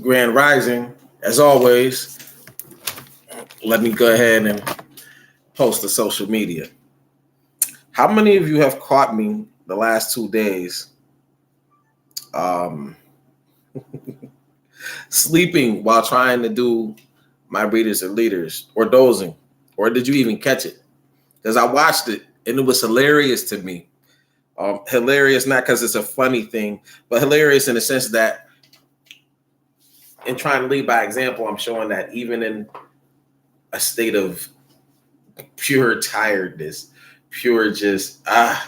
Grand Rising. As always, let me go ahead and post to social media. How many of you have caught me the last 2 days um, sleeping while trying to do my readers and leaders, or dozing? Or did you even catch it? Because I watched it and it was hilarious to me. Hilarious not because it's a funny thing, but hilarious in the sense that in trying to lead by example, I'm showing that even in a state of pure tiredness, pure just, I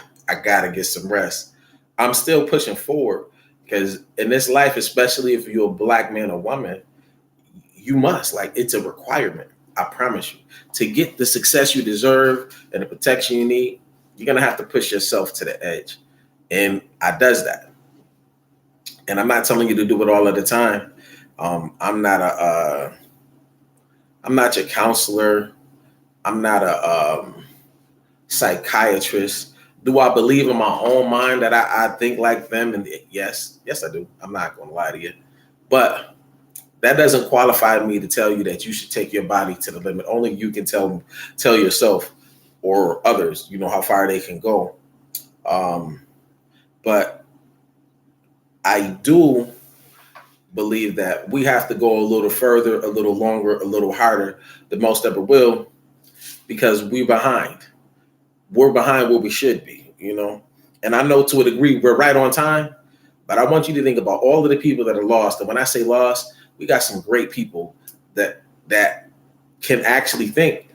gotta get some rest, I'm still pushing forward, because in this life, especially if you're a black man or woman, you must, like, it's a requirement. I promise you, to get the success you deserve and the protection you need, you're gonna have to push yourself to the edge. And I does that. And I'm not telling you to do it all of the time. I'm not your counselor. I'm not a psychiatrist. Do I believe in my own mind that I think like them? And yes, I do. I'm not going to lie to you. But that doesn't qualify me to tell you that you should take your body to the limit. Only you can tell yourself or others, how far they can go. But I do believe that we have to go a little further, a little longer, a little harder than most ever will, because we're behind. We're behind where we should be, And I know to a degree we're right on time, but I want you to think about all of the people that are lost. And when I say lost, we got some great people that can actually think,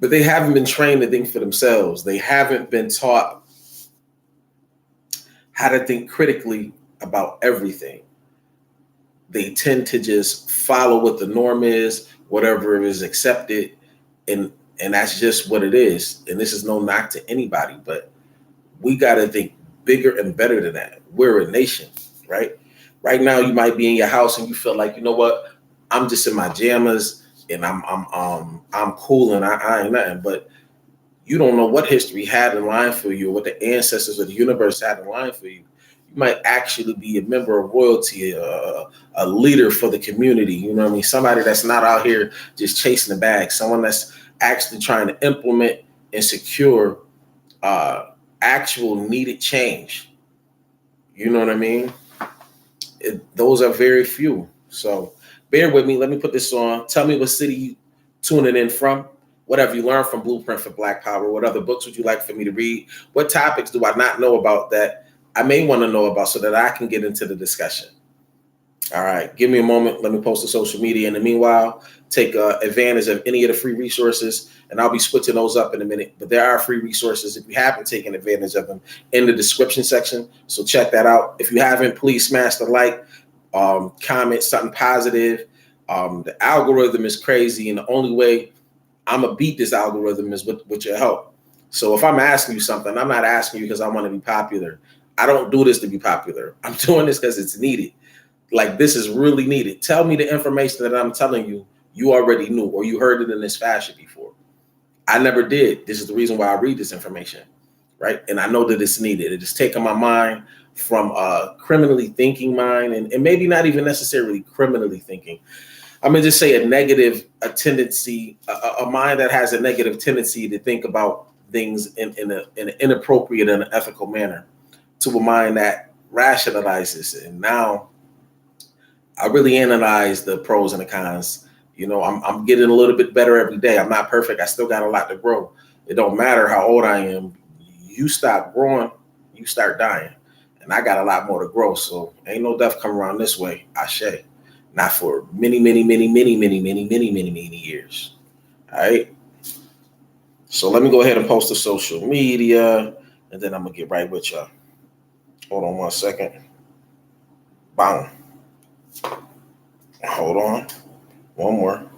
but they haven't been trained to think for themselves. They haven't been taught how to think critically about everything. They tend to just follow what the norm is, whatever is accepted, and that's just what it is. And this is no knock to anybody, but we got to think bigger and better than that. We're a nation, right? Right now, you might be in your house and you feel like, you know what? I'm just in my jammers and I'm cool and I ain't nothing. But you don't know what history had in line for you, or what the ancestors of the universe had in line for you. You might actually be a member of royalty, a leader for the community. You know what I mean? Somebody that's not out here just chasing the bag. Someone that's actually trying to implement and secure actual needed change. You know what I mean? Those are very few. So bear with me. Let me put this on. Tell me what city you tuning in from. What have you learned from Blueprint for Black Power? What other books would you like for me to read? What topics do I not know about that I may want to know about so that I can get into the discussion? All right, give me a moment. Let me post to social media. In the meanwhile, take advantage of any of the free resources, and I'll be switching those up in a minute. But there are free resources, if you haven't taken advantage of them, in the description section. So check that out. If you haven't, please smash the like, comment something positive. The algorithm is crazy, and the only way I'm going to beat this algorithm is with your help. So if I'm asking you something, I'm not asking you because I want to be popular. I don't do this to be popular. I'm doing this because it's needed. Like, this is really needed. Tell me the information that I'm telling you, you already knew, or you heard it in this fashion before. I never did. This is the reason why I read this information, right? And I know that it's needed. It has taken my mind from a criminally thinking mind, and maybe not even necessarily criminally thinking. I'm going to just say a tendency, a mind that has a negative tendency to think about things in an inappropriate and unethical manner, to a mind that rationalizes. And now I really analyze the pros and the cons. I'm getting a little bit better every day. I'm not perfect. I still got a lot to grow. It don't matter how old I am. You stop growing, you start dying. And I got a lot more to grow. So ain't no death come around this way. Ashe. Not for many, many, many, many, many, many, many, many, many years. All right. So let me go ahead and post to social media, and then I'm going to get right with y'all. Hold on 1 second. Bang. Hold on. One more.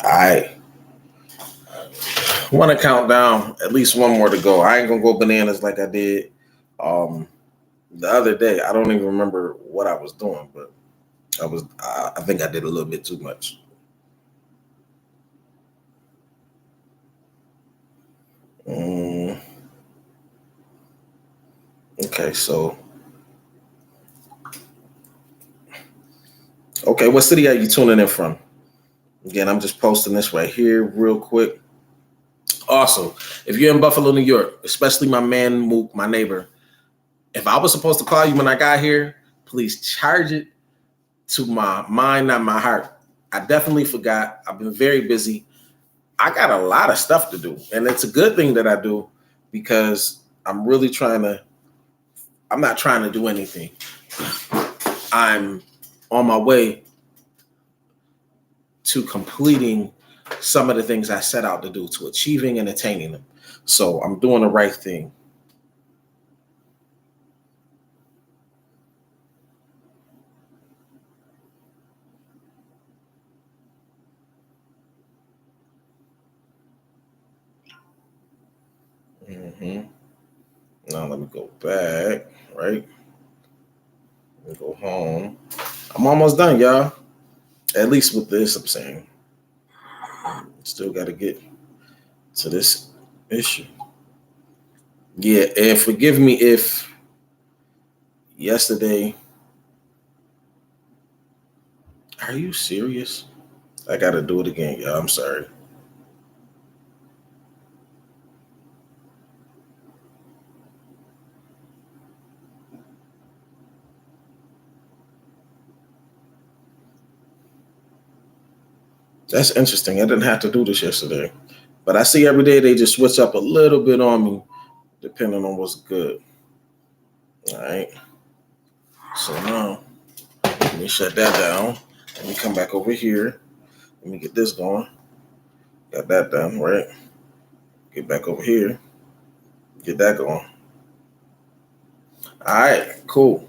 I want to count down at least one more to go. I ain't gonna go bananas like I did the other day. I don't even remember what I was doing, but I think I did a little bit too much. Okay, so what city are you tuning in from? Again, I'm just posting this right here real quick. Awesome. If you're in Buffalo, New York, especially my man Mook, my neighbor, if I was supposed to call you when I got here, please charge it to my mind, not my heart. I definitely forgot. I've been very busy. I got a lot of stuff to do, and it's a good thing that I do because I'm not trying to do anything. I'm on my way to completing some of the things I set out to do, to achieving and attaining them. So I'm doing the right thing. Now let me go back, right? Let me go home. I'm almost done, y'all. At least with this, I'm saying. Still got to get to this issue. Yeah, and forgive me if yesterday. Are you serious? I got to do it again, y'all. I'm sorry. That's interesting. I didn't have to do this yesterday. But I see every day they just switch up a little bit on me, depending on what's good. All right. So now, let me shut that down. Let me come back over here. Let me get this going. Got that done, right? Get back over here. Get that going. All right, cool.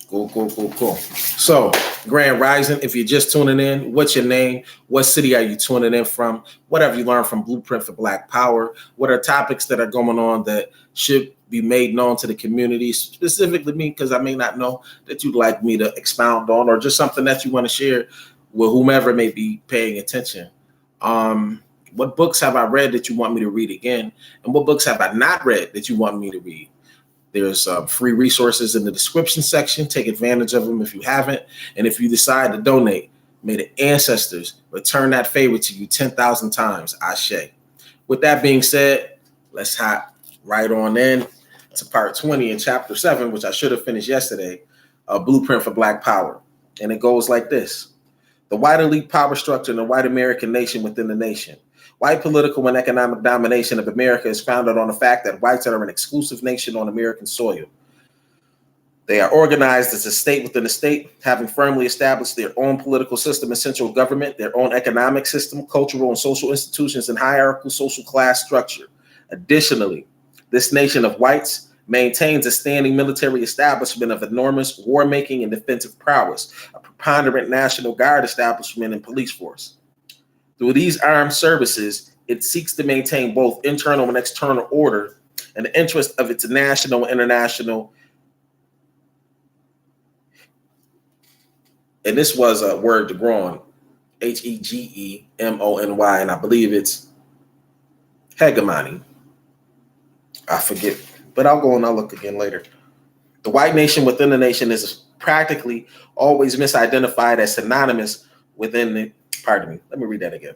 Cool. So, Grand Rising, if you're just tuning in, what's your name? What city are you tuning in from? What have you learned from Blueprint for Black Power? What are topics that are going on that should be made known to the community, specifically me, because I may not know that you'd like me to expound on, or just something that you want to share with whomever may be paying attention. What books have I read that you want me to read again? And what books have I not read that you want me to read? There's free resources in the description section. Take advantage of them if you haven't. And if you decide to donate, may the ancestors return that favor to you 10,000 times. Ashe. With that being said, let's hop right on in to part 20 in chapter 7, which I should have finished yesterday, Blueprint for Black Power. And it goes like this. The white elite power structure in the white American nation within the nation. White political and economic domination of America is founded on the fact that whites are an exclusive nation on American soil. They are organized as a state within a state, having firmly established their own political system and central government, their own economic system, cultural and social institutions, and hierarchical social class structure. Additionally, this nation of whites maintains a standing military establishment of enormous war-making and defensive prowess, a preponderant National Guard establishment and police force. Through these armed services, it seeks to maintain both internal and external order in the interest of its national and international. And this was a word to grow on, Hegemony, and I believe it's hegemony. I forget, but I'll go and I'll look again later. The white nation within the nation is practically always misidentified as synonymous within the, pardon me, let me read that again.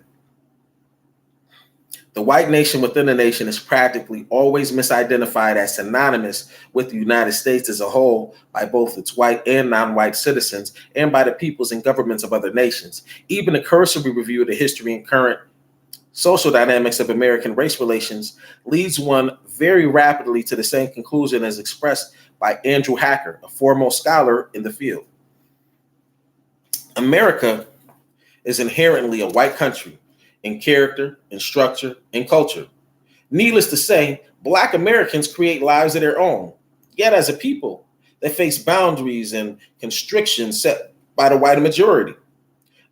The white nation within the nation is practically always misidentified as synonymous with the United States as a whole by both its white and non-white citizens and by the peoples and governments of other nations. Even a cursory review of the history and current social dynamics of American race relations leads one very rapidly to the same conclusion as expressed by Andrew Hacker, a foremost scholar in the field. America is inherently a white country in character, in structure, in culture. Needless to say, Black Americans create lives of their own. Yet as a people, they face boundaries and constrictions set by the white majority.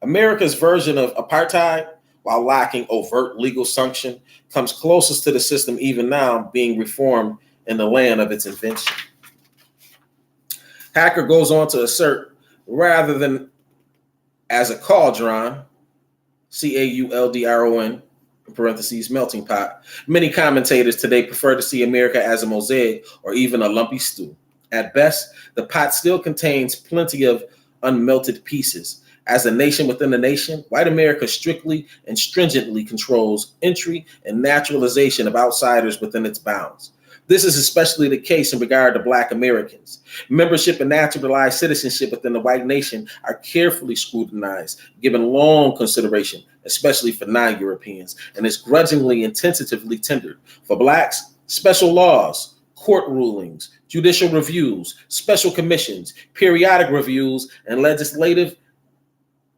America's version of apartheid, while lacking overt legal sanction, comes closest to the system even now being reformed in the land of its invention. Hacker goes on to assert, rather than as a cauldron, Cauldron, in parentheses, melting pot, many commentators today prefer to see America as a mosaic or even a lumpy stew. At best, the pot still contains plenty of unmelted pieces. As a nation within a nation, white America strictly and stringently controls entry and naturalization of outsiders within its bounds. This is especially the case in regard to Black Americans. Membership and naturalized citizenship within the white nation are carefully scrutinized, given long consideration, especially for non-Europeans, and is grudgingly and tentatively tendered. For Blacks, special laws, court rulings, judicial reviews, special commissions, periodic reviews, and legislative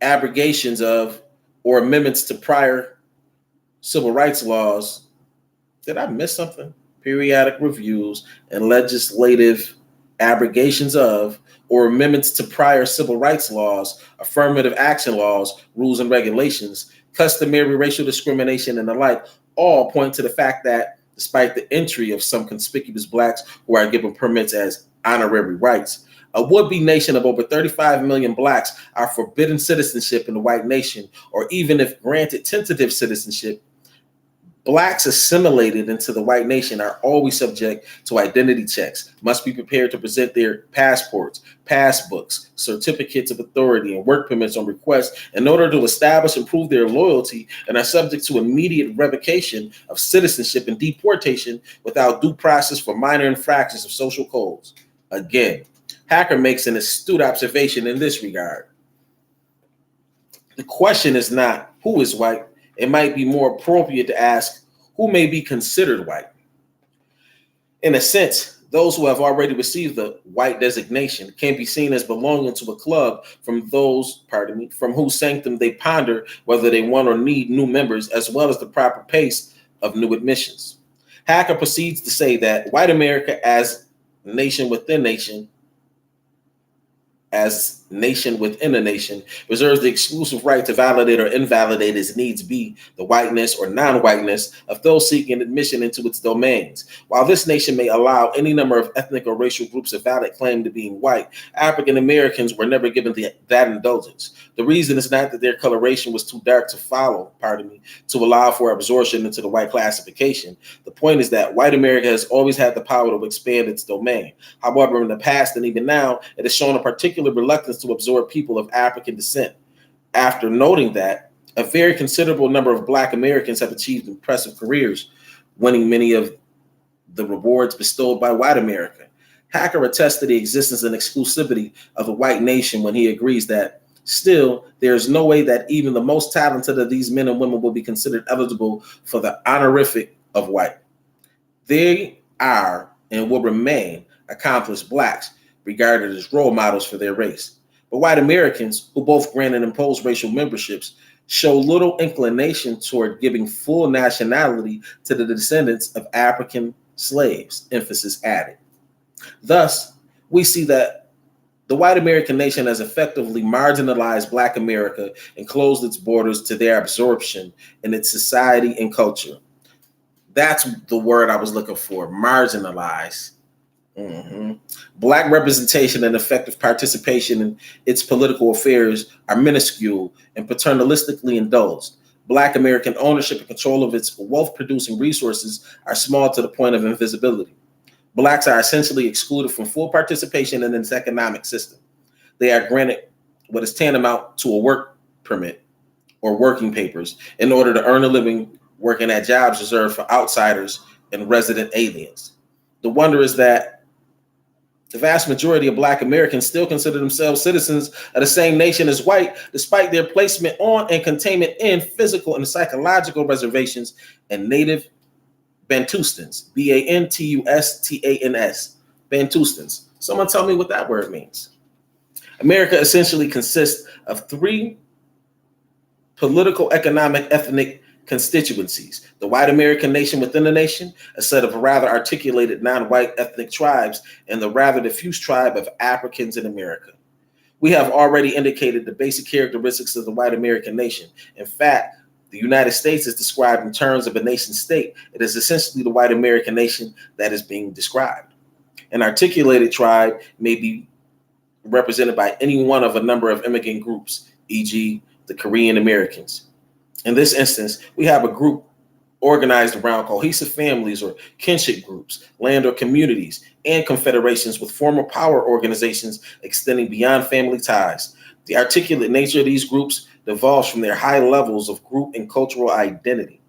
abrogations of or amendments to prior civil rights laws. Did I miss something? Periodic reviews and legislative abrogations of or amendments to prior civil rights laws, affirmative action laws, rules and regulations, customary racial discrimination, and the like, all point to the fact that despite the entry of some conspicuous Blacks who are given permits as honorary rights, a would-be nation of over 35 million Blacks are forbidden citizenship in the white nation, or even if granted tentative citizenship, Blacks assimilated into the white nation are always subject to identity checks, must be prepared to present their passports, passbooks, certificates of authority, and work permits on request in order to establish and prove their loyalty, and are subject to immediate revocation of citizenship and deportation without due process for minor infractions of social codes. Again, Hacker makes an astute observation in this regard. The question is not who is white. It might be more appropriate to ask who may be considered white. In a sense, those who have already received the white designation can be seen as belonging to a club from whose sanctum they ponder whether they want or need new members, as well as the proper pace of new admissions. Hacker proceeds to say that white America as nation within a nation, reserves the exclusive right to validate or invalidate as needs be the whiteness or non-whiteness of those seeking admission into its domains. While this nation may allow any number of ethnic or racial groups a valid claim to being white, African Americans were never given that indulgence. The reason is not that their coloration was too dark to allow for absorption into the white classification. The point is that white America has always had the power to expand its domain. However, in the past and even now, it has shown a particular reluctance to absorb people of African descent. After noting that a very considerable number of Black Americans have achieved impressive careers, winning many of the rewards bestowed by white America, Hacker attests to the existence and exclusivity of the white nation when he agrees that still, there is no way that even the most talented of these men and women will be considered eligible for the honorific of white. They are and will remain accomplished Blacks, regarded as role models for their race. But white Americans, who both grant and impose racial memberships, show little inclination toward giving full nationality to the descendants of African slaves, emphasis added. Thus, we see that the white American nation has effectively marginalized Black America and closed its borders to their absorption in its society and culture. That's the word I was looking for, marginalized. Black representation and effective participation in its political affairs are minuscule and paternalistically indulged. Black American ownership and control of its wealth-producing resources are small to the point of invisibility. Blacks are essentially excluded from full participation in its economic system. They are granted what is tantamount to a work permit or working papers in order to earn a living working at jobs reserved for outsiders and resident aliens. The wonder is that the vast majority of Black Americans still consider themselves citizens of the same nation as white, despite their placement on and containment in physical and psychological reservations and native Bantustans, Bantustans, Bantustans. Someone tell me what that word means. America essentially consists of three political, economic, ethnic constituencies: the white American nation within the nation, a set of rather articulated non-white ethnic tribes, and the rather diffuse tribe of Africans in America. We have already indicated the basic characteristics of the white American nation. In fact, the United States is described in terms of a nation state. It is essentially the white American nation that is being described. An articulated tribe may be represented by any one of a number of immigrant groups, e.g., the Korean Americans. In this instance, we have a group organized around cohesive families or kinship groups, land or communities, and confederations with formal power organizations extending beyond family ties. The articulate nature of these groups devolves from their high levels of group and cultural identity,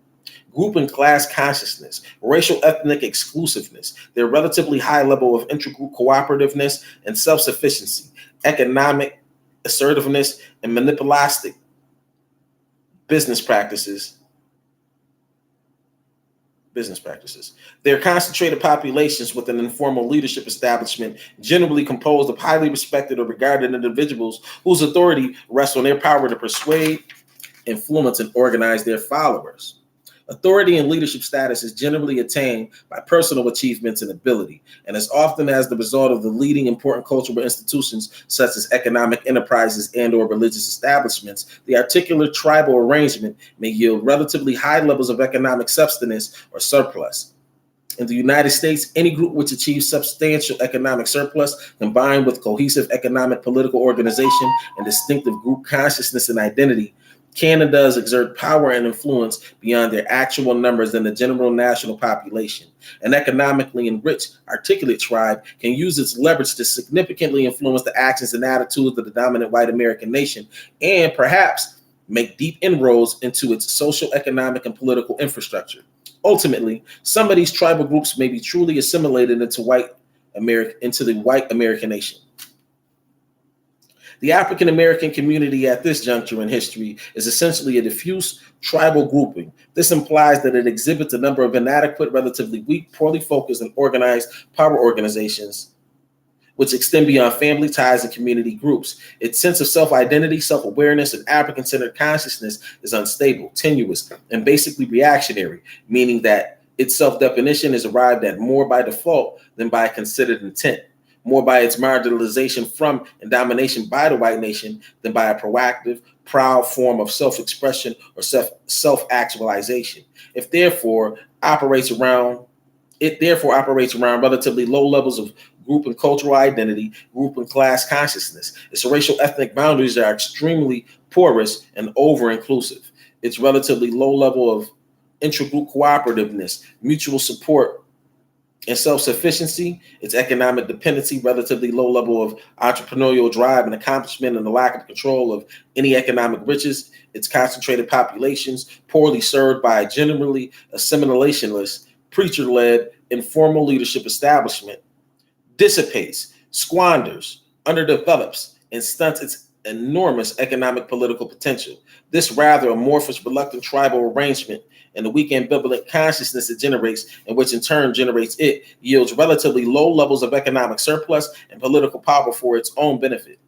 group and class consciousness, racial ethnic exclusiveness, their relatively high level of intergroup cooperativeness and self-sufficiency, economic assertiveness, and manipulistic business practices. Their concentrated populations with an informal leadership establishment, generally composed of highly respected or regarded individuals whose authority rests on their power to persuade, influence, and organize their followers. Authority and leadership status is generally attained by personal achievements and ability, and is often as the result of the leading important cultural institutions such as economic enterprises and or religious establishments. The articular tribal arrangement may yield relatively high levels of economic subsistence or surplus. In the United States, any group which achieves substantial economic surplus combined with cohesive economic political organization and distinctive group consciousness and identity can and does exert power and influence beyond their actual numbers in the general national population. An economically enriched, articulate tribe can use its leverage to significantly influence the actions and attitudes of the dominant white American nation, and perhaps make deep inroads into its social, economic, and political infrastructure. Ultimately, some of these tribal groups may be truly assimilated into the white American nation. The African American community at this juncture in history is essentially a diffuse tribal grouping. This implies that it exhibits a number of inadequate, relatively weak, poorly focused, and organized power organizations which extend beyond family ties and community groups. Its sense of self-identity, self-awareness, and African-centered consciousness is unstable, tenuous, and basically reactionary, meaning that its self-definition is arrived at more by default than by considered intent, more by its marginalization from and domination by the white nation than by a proactive, proud form of self-expression or self-actualization. It therefore operates around relatively low levels of group and cultural identity, group and class consciousness. Its racial ethnic boundaries are extremely porous and over-inclusive. Its relatively low level of intragroup cooperativeness, mutual support, and self-sufficiency, its economic dependency, relatively low level of entrepreneurial drive and accomplishment, and the lack of control of any economic riches, its concentrated populations, poorly served by a generally assimilationist, preacher-led, informal leadership establishment, dissipates, squanders, underdevelops, and stunts its enormous economic political potential. This rather amorphous, reluctant tribal arrangement and the weak ambivalent consciousness it generates, and which in turn generates it, yields relatively low levels of economic surplus and political power for its own benefit.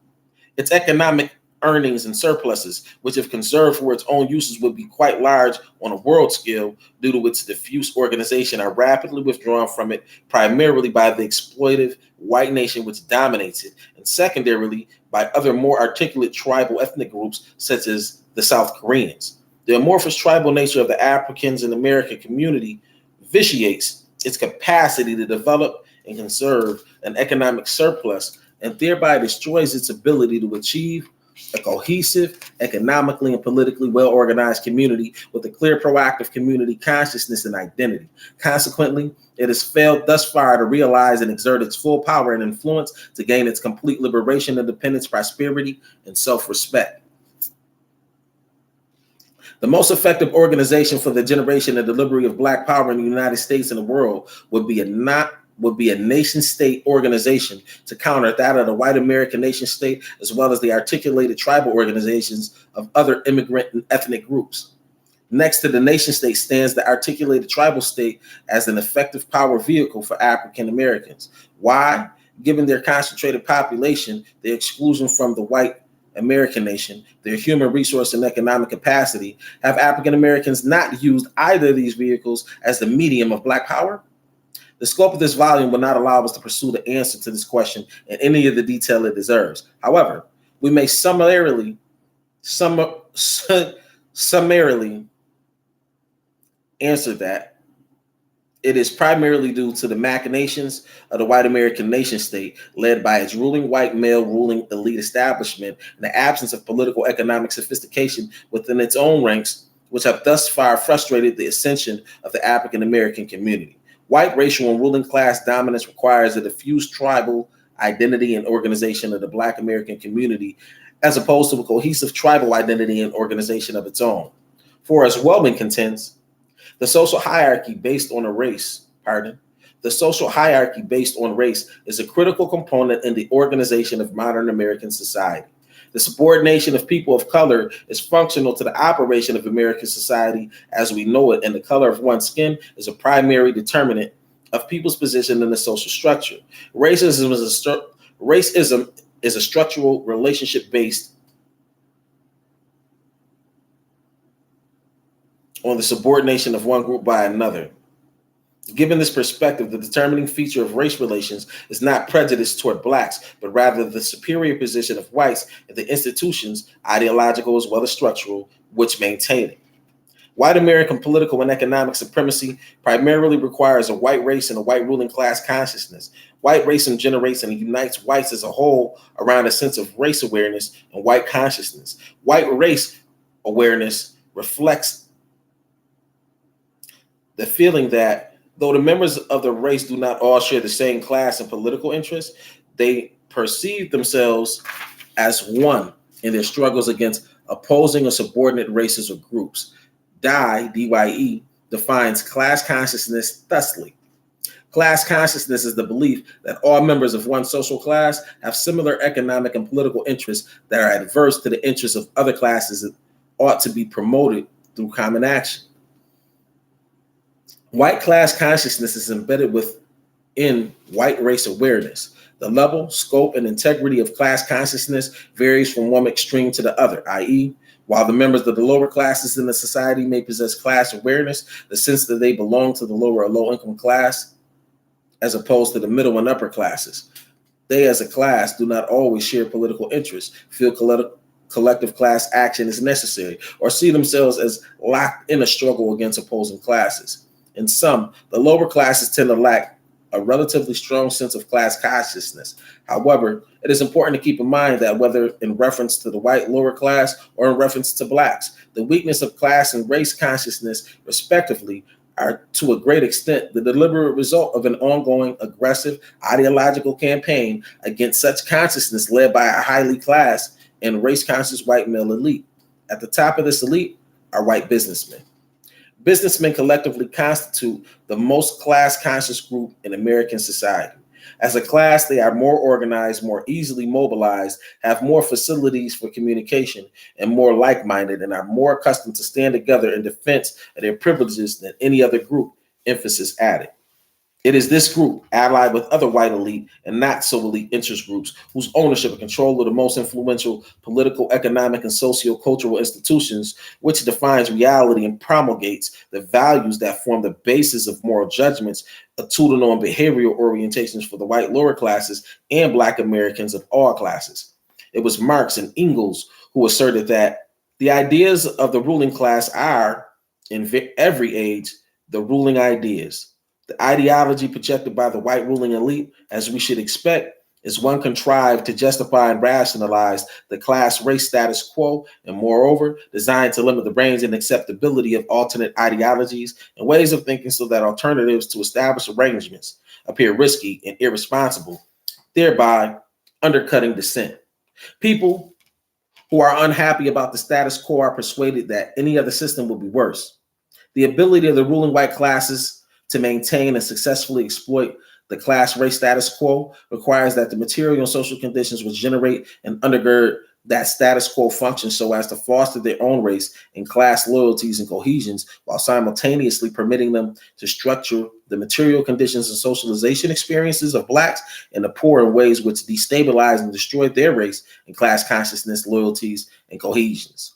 Its economic earnings and surpluses, which if conserved for its own uses would be quite large on a world scale due to its diffuse organization, are rapidly withdrawn from it, primarily by the exploitive white nation which dominates it, and secondarily by other more articulate tribal ethnic groups such as the South Koreans. The amorphous tribal nature of the Africans and American community vitiates its capacity to develop and conserve an economic surplus, and thereby destroys its ability to achieve a cohesive, economically and politically well-organized community with a clear, proactive community consciousness and identity. Consequently, it has failed thus far to realize and exert its full power and influence to gain its complete liberation, independence, prosperity, and self-respect. The most effective organization for the generation and delivery of Black power in the United States and the world would be a nation-state organization to counter that of the white American nation-state, as well as the articulated tribal organizations of other immigrant and ethnic groups. Next to the nation-state stands the articulated tribal state as an effective power vehicle for African Americans. Why? Given their concentrated population, their exclusion from the white American nation, their human resource and economic capacity, have African Americans not used either of these vehicles as the medium of Black power? The scope of this volume will not allow us to pursue the answer to this question in any of the detail it deserves. However, We may summarily answer that it is primarily due to the machinations of the white American nation state, led by its ruling white male ruling elite establishment, and the absence of political economic sophistication within its own ranks, which have thus far frustrated the ascension of the African American community. White racial and ruling class dominance requires a diffuse tribal identity and organization of the Black American community, as opposed to a cohesive tribal identity and organization of its own. For as Wellman contends, the social hierarchy based on race is a critical component in the organization of modern American society. The subordination of people of color is functional to the operation of American society as we know it, and the color of one's skin is a primary determinant of people's position in the social structure. Racism is a structural relationship based on the subordination of one group by another. Given this perspective, the determining feature of race relations is not prejudice toward blacks, but rather the superior position of whites in the institutions, ideological as well as structural, which maintain it. White American political and economic supremacy primarily requires a white race and a white ruling class consciousness. White racism generates and unites whites as a whole around a sense of race awareness and white consciousness. White race awareness reflects the feeling that though the members of the race do not all share the same class and political interests, they perceive themselves as one in their struggles against opposing or subordinate races or groups. Dye defines class consciousness thusly. Class consciousness is the belief that all members of one social class have similar economic and political interests that are adverse to the interests of other classes and ought to be promoted through common action. White class consciousness is embedded within white race awareness. The level, scope, and integrity of class consciousness varies from one extreme to the other, i.e., while the members of the lower classes in the society may possess class awareness, the sense that they belong to the lower or low-income class, as opposed to the middle and upper classes, they as a class do not always share political interests, feel collective class action is necessary, or see themselves as locked in a struggle against opposing classes. In sum, the lower classes tend to lack a relatively strong sense of class consciousness. However, it is important to keep in mind that whether in reference to the white lower class or in reference to blacks, the weakness of class and race consciousness, respectively, are to a great extent the deliberate result of an ongoing, aggressive, ideological campaign against such consciousness led by a highly class and race-conscious white male elite. At the top of this elite are white businessmen. Businessmen collectively constitute the most class-conscious group in American society. As a class, they are more organized, more easily mobilized, have more facilities for communication, and more like-minded, and are more accustomed to stand together in defense of their privileges than any other group, emphasis added. It is this group, allied with other white elite and not so elite interest groups, whose ownership and control of the most influential political, economic, and socio-cultural institutions, which defines reality and promulgates the values that form the basis of moral judgments, attitudinal and behavioral orientations for the white lower classes and Black Americans of all classes. It was Marx and Engels who asserted that the ideas of the ruling class are, in every age, the ruling ideas. The ideology projected by the white ruling elite, as we should expect, is one contrived to justify and rationalize the class race status quo, and moreover, designed to limit the range and acceptability of alternate ideologies and ways of thinking so that alternatives to established arrangements appear risky and irresponsible, thereby undercutting dissent. People who are unhappy about the status quo are persuaded that any other system will be worse. The ability of the ruling white classes to maintain and successfully exploit the class race status quo requires that the material and social conditions which generate and undergird that status quo function so as to foster their own race and class loyalties and cohesions, while simultaneously permitting them to structure the material conditions and socialization experiences of Blacks and the poor in ways which destabilize and destroy their race and class consciousness, loyalties, and cohesions.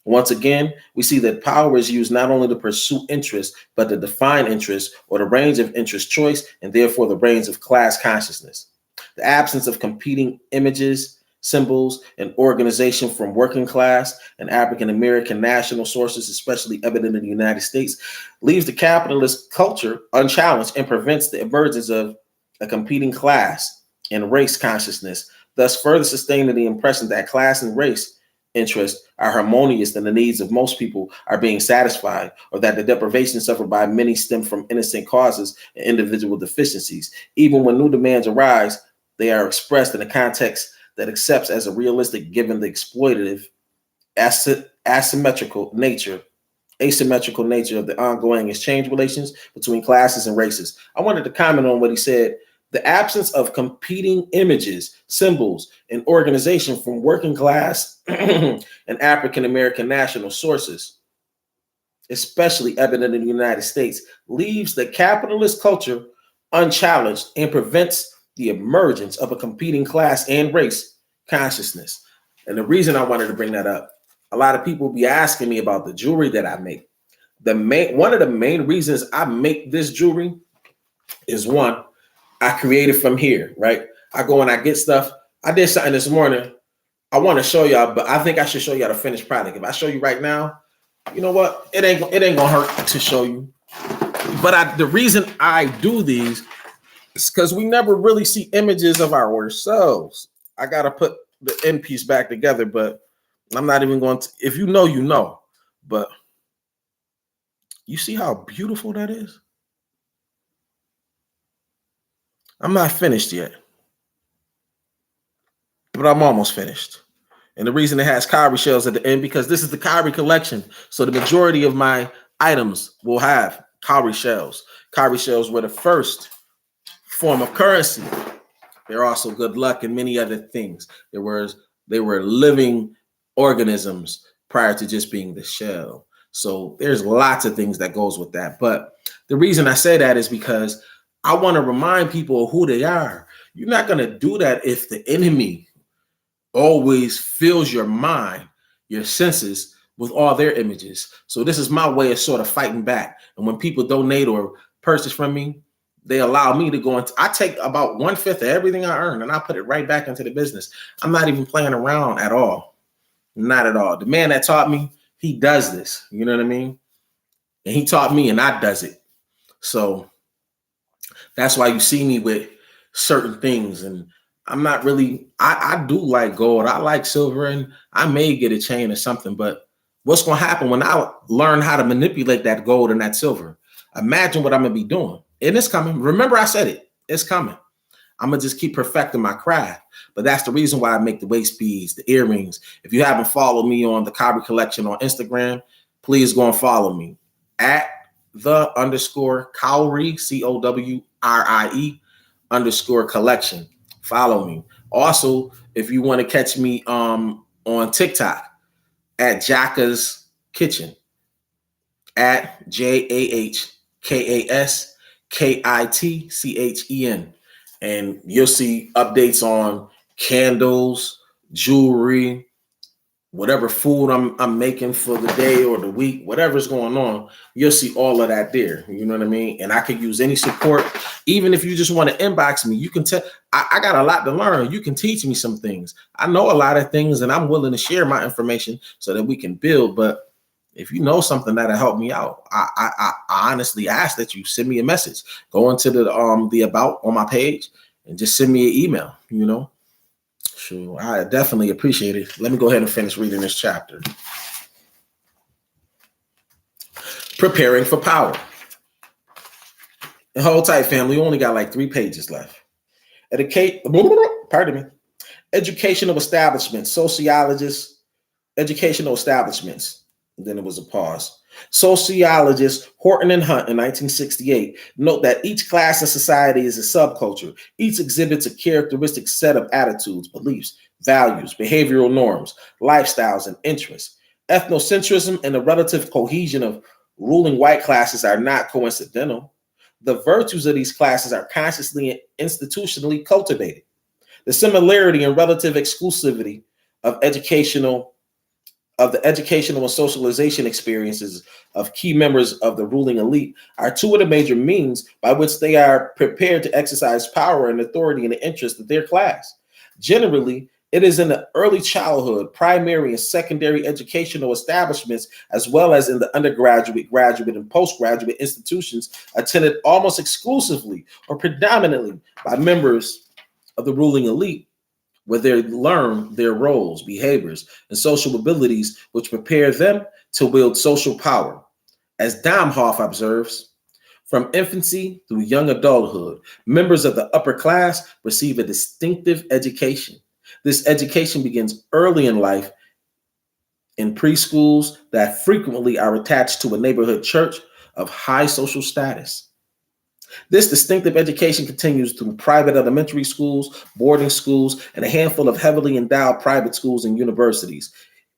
Once again, we see that power is used not only to pursue interest, but to define interest or the range of interest choice, and therefore the range of class consciousness. The absence of competing images symbols, and organization from working class and African American national sources, especially evident in the United States, leaves the capitalist culture unchallenged and prevents the emergence of a competing class and race consciousness, thus further sustaining the impression that class and race interests are harmonious and the needs of most people are being satisfied, or that the deprivation suffered by many stem from innocent causes and individual deficiencies. Even when new demands arise, they are expressed in a context that accepts as a realistic given the exploitative, asymmetrical nature of the ongoing exchange relations between classes and races. I wanted to comment on what he said. The absence of competing images, symbols, and organization from working class and African American national sources, especially evident in the United States, leaves the capitalist culture unchallenged and prevents the emergence of a competing class and race consciousness. And the reason I wanted to bring that up, a lot of people be asking me about the jewelry that I make. One of the main reasons I make this jewelry is, one, I create it from here, right? I go and I get stuff. I did something this morning. I want to show y'all, but I think I should show y'all the finished product. If I show you right now, you know what? It ain't gonna hurt to show you. But the reason I do these is because we never really see images of ourselves. I gotta put the end piece back together, but I'm not even going to. If you know, you know. But you see how beautiful that is? I'm not finished yet, but I'm almost finished. And the reason it has cowrie shells at the end, because this is the cowrie collection. So the majority of my items will have cowrie shells. Cowrie shells were the first form of currency. They're also good luck and many other things. They were living organisms prior to just being the shell. So there's lots of things that goes with that. But the reason I say that is because I want to remind people of who they are. You're not going to do that if the enemy always fills your mind, your senses, with all their images. So this is my way of sort of fighting back. And when people donate or purchase from me, they allow me to go into, I take about 1/5 of everything I earn and I put it right back into the business. I'm not even playing around at all. Not at all. The man that taught me, he does this. You know what I mean? And he taught me and I does it. So that's why you see me with certain things. And I'm not really, I do like gold. I like silver, and I may get a chain or something. But what's going to happen when I learn how to manipulate that gold and that silver? Imagine what I'm going to be doing. And it's coming. Remember, I said it. It's coming. I'm going to just keep perfecting my craft. But that's the reason why I make the waist beads, the earrings. If you haven't followed me on the Cowrie Collection on Instagram, please go and follow me at _Cowrie, COWRIE_collection. Follow me. Also, if you want to catch me on TikTok, at Jaka's Kitchen, at JAHKASKITCHEN. And you'll see updates on candles, jewelry, whatever food I'm making for the day or the week, whatever's going on, you'll see all of that there. You know what I mean? And I can use any support. Even if you just want to inbox me, you can tell. I got a lot to learn. You can teach me some things. I know a lot of things, and I'm willing to share my information so that we can build. But if you know something that'll help me out, I honestly ask that you send me a message. Go into the about on my page and just send me an email, you know. Sure, I definitely appreciate it. Let me go ahead and finish reading this chapter. Preparing for power. And hold tight, family. We only got like 3 pages left. Educational establishments, sociologists, educational establishments. And then it was a pause. Sociologists Horton and Hunt in 1968 note that each class in society is a subculture. Each exhibits a characteristic set of attitudes, beliefs, values, behavioral norms, lifestyles, and interests. Ethnocentrism and the relative cohesion of ruling white classes are not coincidental. The virtues of these classes are consciously and institutionally cultivated. The similarity and relative exclusivity of the educational and socialization experiences of key members of the ruling elite are 2 of the major means by which they are prepared to exercise power and authority in the interest of their class. Generally, It is in the early childhood, primary, and secondary educational establishments, as well as in the undergraduate, graduate, and postgraduate institutions attended almost exclusively or predominantly by members of the ruling elite, where they learn their roles, behaviors, and social abilities, which prepare them to wield social power. As Domhoff observes, from infancy through young adulthood, members of the upper class receive a distinctive education. This education begins early in life in preschools that frequently are attached to a neighborhood church of high social status. This distinctive education continues through private elementary schools, boarding schools, and a handful of heavily endowed private schools and universities,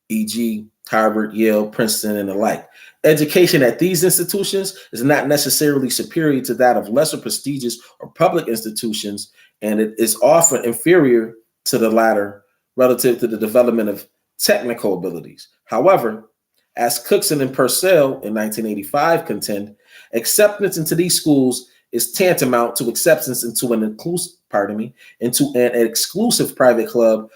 e.g., Harvard, Yale, Princeton, and the like. Education at these institutions is not necessarily superior to that of lesser prestigious or public institutions, and it is often inferior to the latter relative to the development of technical abilities. However, as Cookson and Purcell in 1985 contend, acceptance into these schools is tantamount to acceptance into into an exclusive private club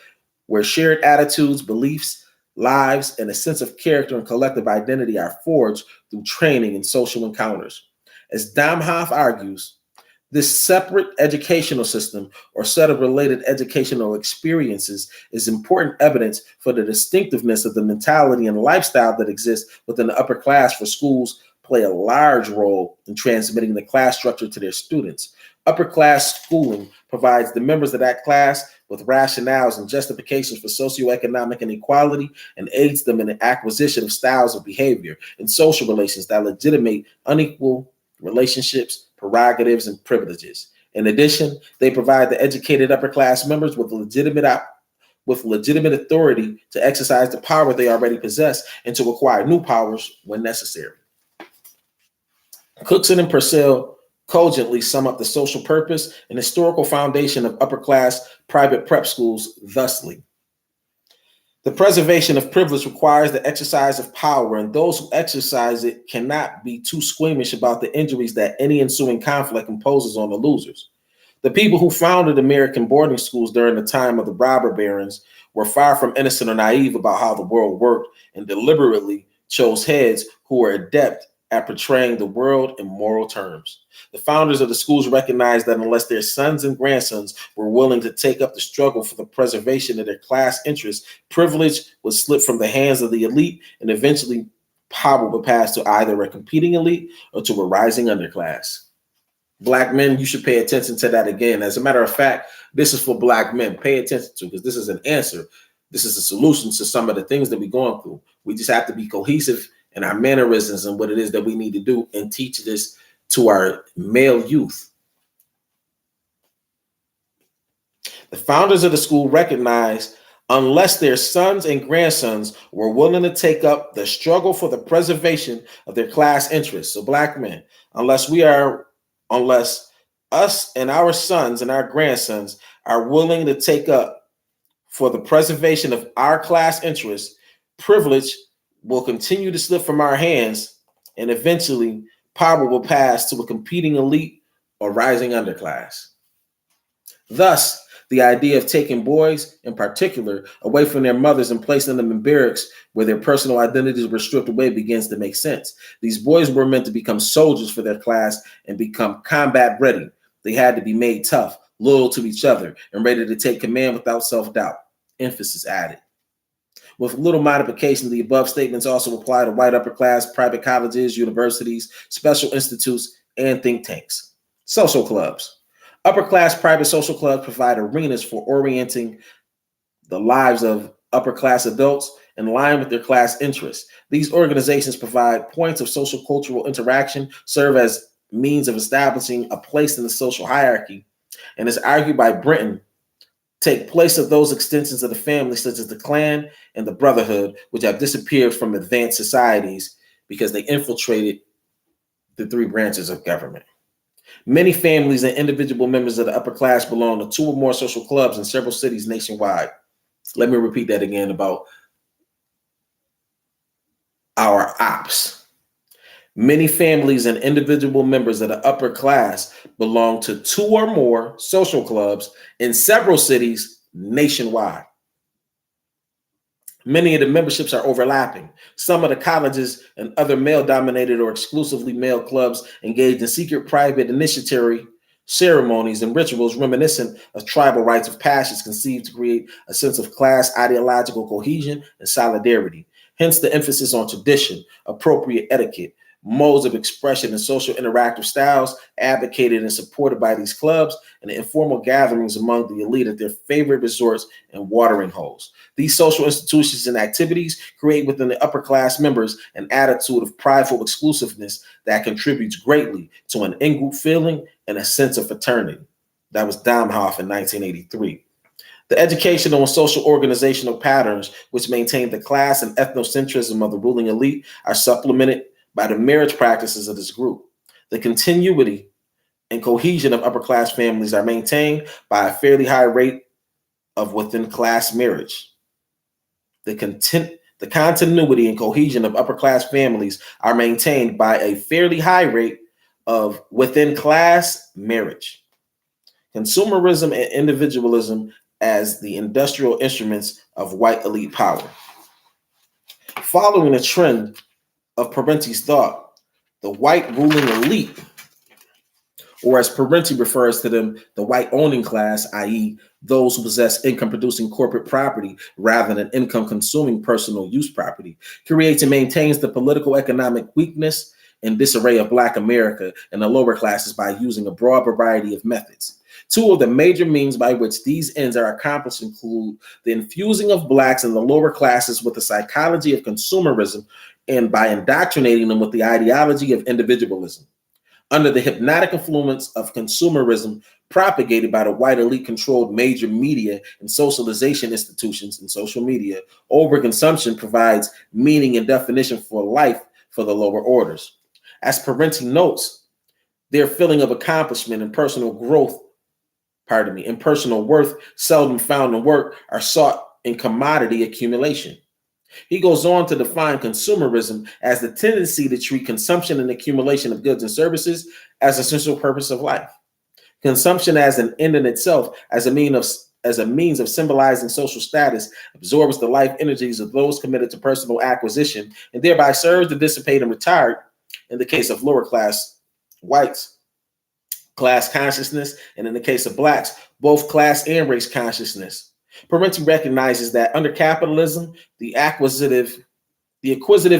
where shared attitudes, beliefs, lives, and a sense of character and collective identity are forged through training and social encounters. As Domhoff argues, this separate educational system or set of related educational experiences is important evidence for the distinctiveness of the mentality and lifestyle that exists within the upper class, for schools play a large role in transmitting the class structure to their students. Upper class schooling provides the members of that class with rationales and justifications for socioeconomic inequality and aids them in the acquisition of styles of behavior and social relations that legitimate unequal relationships, prerogatives, and privileges. In addition, they provide the educated upper class members with legitimate authority to exercise the power they already possess and to acquire new powers when necessary. Cookson and Purcell cogently sum up the social purpose and historical foundation of upper class private prep schools thusly: the preservation of privilege requires the exercise of power, and those who exercise it cannot be too squeamish about the injuries that any ensuing conflict imposes on the losers. The people who founded American boarding schools during the time of the robber barons were far from innocent or naive about how the world worked, and deliberately chose heads who were adept at portraying the world in moral terms. The founders of the schools recognized that unless their sons and grandsons were willing to take up the struggle for the preservation of their class interests, privilege would slip from the hands of the elite, and eventually power would pass to either a competing elite or to a rising underclass. Black men, you should pay attention to that again. As a matter of fact, this is for Black men. Pay attention to, because this is an answer. This is a solution to some of the things that we're going through. We just have to be cohesive in our mannerisms and what it is that we need to do, and teach this to our male youth. The founders of the school recognized unless their sons and grandsons were willing to take up the struggle for the preservation of their class interests, so Black men, unless us and our sons and our grandsons are willing to take up for the preservation of our class interests, privilege will continue to slip from our hands, and eventually power will pass to a competing elite or rising underclass. Thus, the idea of taking boys in particular away from their mothers and placing them in barracks where their personal identities were stripped away begins to make sense. These boys were meant to become soldiers for their class and become combat ready. They had to be made tough, loyal to each other, and ready to take command without self-doubt. Emphasis added. With little modification, the above statements also apply to white upper class private colleges, universities, special institutes, and think tanks. Social clubs. Upper class private social clubs provide arenas for orienting the lives of upper class adults in line with their class interests. These organizations provide points of social cultural interaction, serve as means of establishing a place in the social hierarchy, and as argued by Brenton, take place of those extensions of the family, such as the clan and the brotherhood, which have disappeared from advanced societies because they infiltrated the three branches of government. Many families and individual members of the upper class belong to two or more social clubs in several cities nationwide. Let me repeat that again about our ops. Many families and individual members of the upper class belong to two or more social clubs in several cities nationwide. Many of the memberships are overlapping. Some of the colleges and other male-dominated or exclusively male clubs engage in secret, private, initiatory ceremonies and rituals reminiscent of tribal rites of passage conceived to create a sense of class, ideological cohesion, and solidarity. Hence the emphasis on tradition, appropriate etiquette, modes of expression, and social interactive styles advocated and supported by these clubs and the informal gatherings among the elite at their favorite resorts and watering holes. These social institutions and activities create within the upper class members an attitude of prideful exclusiveness that contributes greatly to an in-group feeling and a sense of fraternity. That was Domhoff in 1983. The educational and social organizational patterns which maintain the class and ethnocentrism of the ruling elite are supplemented by the marriage practices of this group. The continuity and cohesion of upper class families are maintained by a fairly high rate of within class marriage. The continuity and cohesion of upper class families are maintained by a fairly high rate of within class marriage. Consumerism and individualism as the industrial instruments of white elite power. Following the trend of Parenti's thought, the white ruling elite, or as Parenti refers to them, the white owning class, i.e., those who possess income-producing corporate property rather than income-consuming personal use property, creates and maintains the political economic weakness and disarray of Black America and the lower classes by using a broad variety of methods. Two of the major means by which these ends are accomplished include the infusing of Blacks and the lower classes with the psychology of consumerism and by indoctrinating them with the ideology of individualism. Under the hypnotic influence of consumerism propagated by the white elite-controlled major media and socialization institutions and social media, overconsumption provides meaning and definition for life for the lower orders. As Parenti notes, their feeling of accomplishment and personal growth, and personal worth seldom found in work are sought in commodity accumulation. He goes on to define consumerism as the tendency to treat consumption and accumulation of goods and services as an essential purpose of life. Consumption as an end in itself, as a means of symbolizing social status, absorbs the life energies of those committed to personal acquisition and thereby serves to dissipate and retire, in the case of lower class whites, class consciousness, and in the case of Blacks, both class and race consciousness. Parenti recognizes that under capitalism, the acquisitive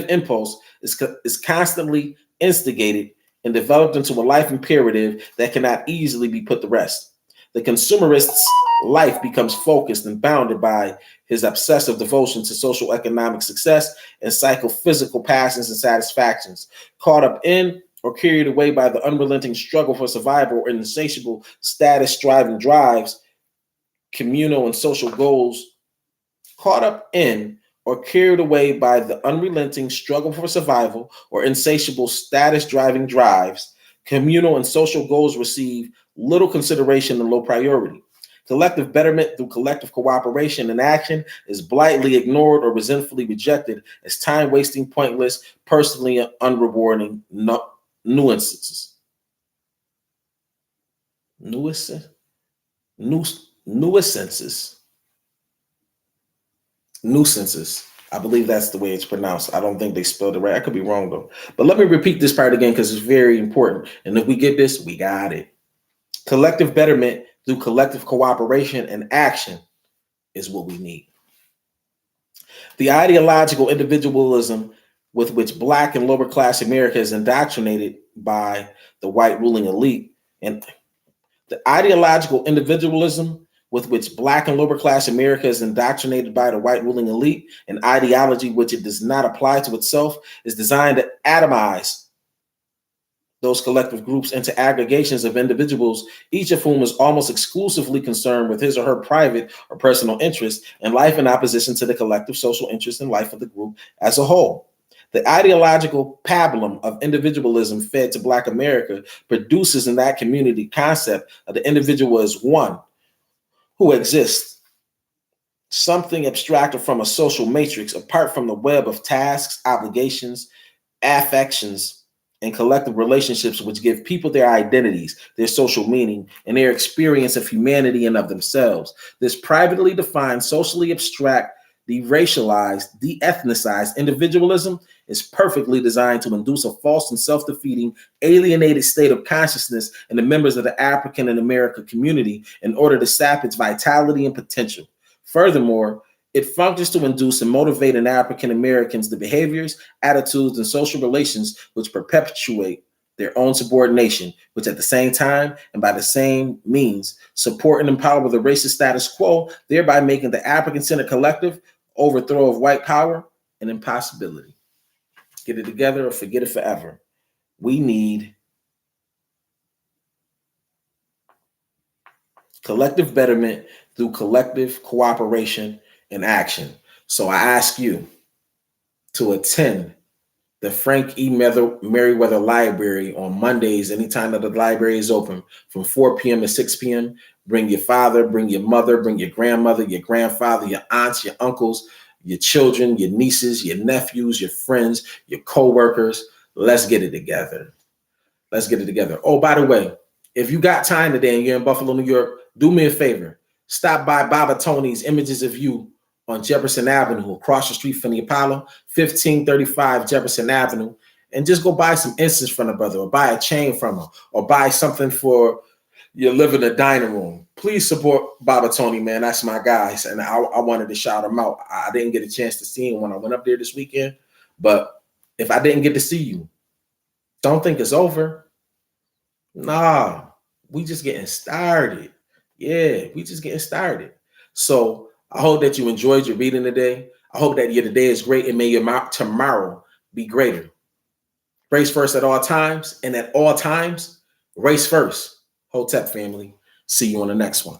impulse is constantly instigated and developed into a life imperative that cannot easily be put to rest. The consumerist's life becomes focused and bounded by his obsessive devotion to social economic success and psychophysical passions and satisfactions, caught up in or carried away by the unrelenting struggle for survival or insatiable status-striving drives, communal and social goals, caught up in or carried away by the unrelenting struggle for survival or insatiable status-driving drives, communal and social goals receive little consideration and low priority. Collective betterment through collective cooperation and action is blithely ignored or resentfully rejected as time-wasting, pointless, personally unrewarding nuisances. Nuisances. I believe that's the way it's pronounced. I don't think they spelled it right. I could be wrong though. But let me repeat this part again because it's very important. And if we get this, we got it. Collective betterment through collective cooperation and action is what we need. The ideological individualism with which Black and lower class America is indoctrinated by the white ruling elite, and the ideological individualism with which Black and lower class America is indoctrinated by the white ruling elite, an ideology which it does not apply to itself, is designed to atomize those collective groups into aggregations of individuals, each of whom is almost exclusively concerned with his or her private or personal interest in life in opposition to the collective social interest in life of the group as a whole. The ideological pabulum of individualism fed to Black America produces in that community concept of the individual as one who exists, something abstracted from a social matrix apart from the web of tasks, obligations, affections, and collective relationships which give people their identities, their social meaning, and their experience of humanity and of themselves. This privately defined, socially abstract de-racialized, de-ethnicized individualism is perfectly designed to induce a false and self-defeating, alienated state of consciousness in the members of the African and American community in order to sap its vitality and potential. Furthermore, it functions to induce and motivate in African Americans the behaviors, attitudes, and social relations which perpetuate their own subordination, which at the same time and by the same means support and empower the racist status quo, thereby making the African-centered collective overthrow of white power an impossibility. Get it together or forget it forever. We need collective betterment through collective cooperation and action. So I ask you to attend the Frank E. Merriweather Library on Mondays, anytime that the library is open, from 4 p.m. to 6 p.m. Bring your father, bring your mother, bring your grandmother, your grandfather, your aunts, your uncles, your children, your nieces, your nephews, your friends, your co-workers. Let's get it together. Let's get it together. Oh, by the way, if you got time today and you're in Buffalo, New York, do me a favor. Stop by Baba Tony's Images of You on Jefferson Avenue, across the street from the Apollo, 1535 Jefferson Avenue, and just go buy some incense from the brother, or buy a chain from him, or buy something for your living the dining room. Please support Baba Tony, man. That's my guys, and I wanted to shout him out. I didn't get a chance to see him when I went up there this weekend, but if I didn't get to see you, don't think it's over. Nah, we just getting started. Yeah, we just getting started. So I hope that you enjoyed your reading today. I hope that your today is great, and may your tomorrow be greater. Race first at all times, and at all times, race first. Hotep family. See you on the next one.